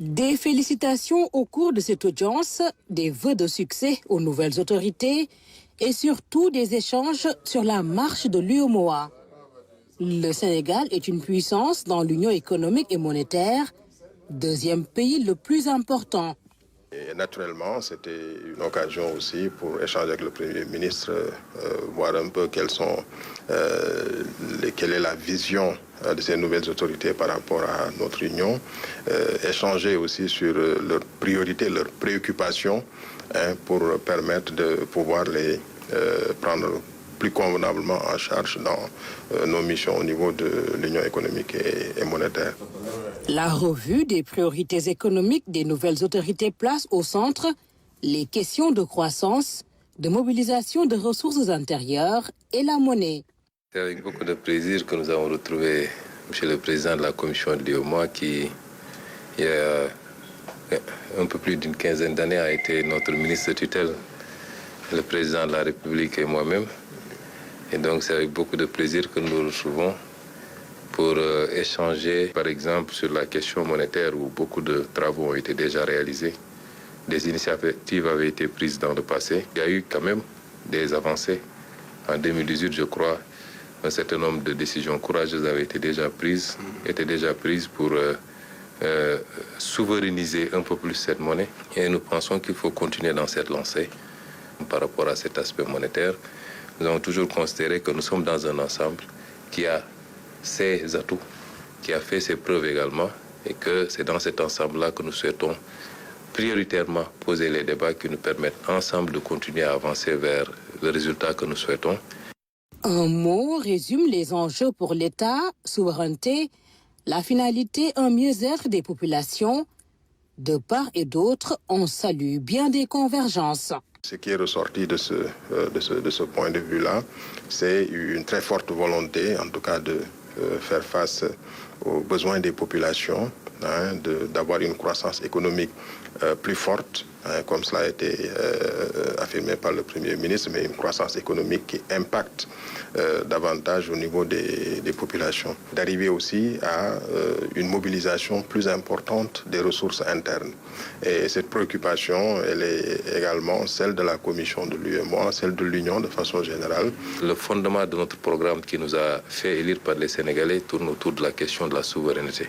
Des félicitations au cours de cette audience, des vœux de succès aux nouvelles autorités et surtout des échanges sur la marche de l'UEMOA. Le Sénégal est une puissance dans l'Union économique et monétaire, deuxième pays le plus important. Et naturellement, c'était une occasion aussi pour échanger avec le Premier ministre, voir un peu quelle est la vision de ces nouvelles autorités par rapport à notre union, échanger aussi sur leurs priorités, leurs préoccupations, pour permettre de pouvoir les prendre plus convenablement en charge dans nos missions au niveau de l'Union économique et monétaire. La revue des priorités économiques des nouvelles autorités place au centre les questions de croissance, de mobilisation de ressources intérieures et la monnaie. C'est avec beaucoup de plaisir que nous avons retrouvé M. le Président de la Commission de l'UEMOA qui, il y a un peu plus d'une quinzaine d'années, a été notre ministre de tutelle, le Président de la République et moi-même. Et donc c'est avec beaucoup de plaisir que nous nous retrouvons pour échanger, par exemple, sur la question monétaire où beaucoup de travaux ont été déjà réalisés. Des initiatives avaient été prises dans le passé. Il y a eu quand même des avancées. En 2018, je crois, un certain nombre de décisions courageuses étaient déjà prises pour souverainiser un peu plus cette monnaie. Et nous pensons qu'il faut continuer dans cette lancée par rapport à cet aspect monétaire. Nous avons toujours considéré que nous sommes dans un ensemble qui a ses atouts, qui a fait ses preuves également, et que c'est dans cet ensemble-là que nous souhaitons prioritairement poser les débats qui nous permettent ensemble de continuer à avancer vers le résultat que nous souhaitons. Un mot résume les enjeux pour l'État, souveraineté, la finalité, un mieux-être des populations. De part et d'autre, on salue bien des convergences. Ce qui est ressorti de ce point de vue-là, c'est une très forte volonté, en tout cas, de faire face aux besoins des populations, d'avoir une croissance économique plus forte, comme cela a été affirmé par le Premier ministre, mais une croissance économique qui impacte davantage au niveau des populations. D'arriver aussi à une mobilisation plus importante des ressources internes. Et cette préoccupation, elle est également celle de la Commission de l'UEMOA, celle de l'Union de façon générale. Le fondement de notre programme qui nous a fait élire par les Sénégalais tourne autour de la question de la souveraineté.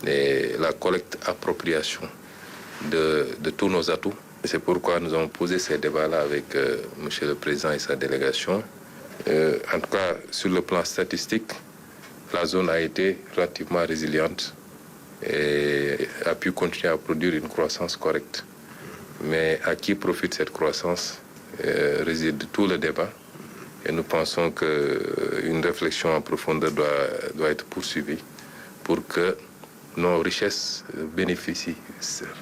Et la collecte-appropriation de tous nos atouts. C'est pourquoi nous avons posé ces débats-là avec M. le Président et sa délégation. En tout cas, sur le plan statistique, la zone a été relativement résiliente et a pu continuer à produire une croissance correcte. Mais à qui profite cette croissance réside tout le débat. Et nous pensons qu'une réflexion en profondeur doit être poursuivie pour que nos richesses bénéficient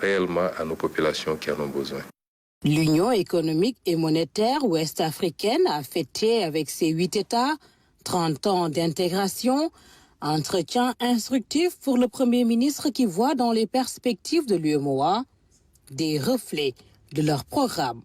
réellement à nos populations qui en ont besoin. L'Union économique et monétaire ouest-africaine a fêté avec ses 8 États 30 ans d'intégration, entretien instructif pour le Premier ministre qui voit dans les perspectives de l'UEMOA des reflets de leur programme.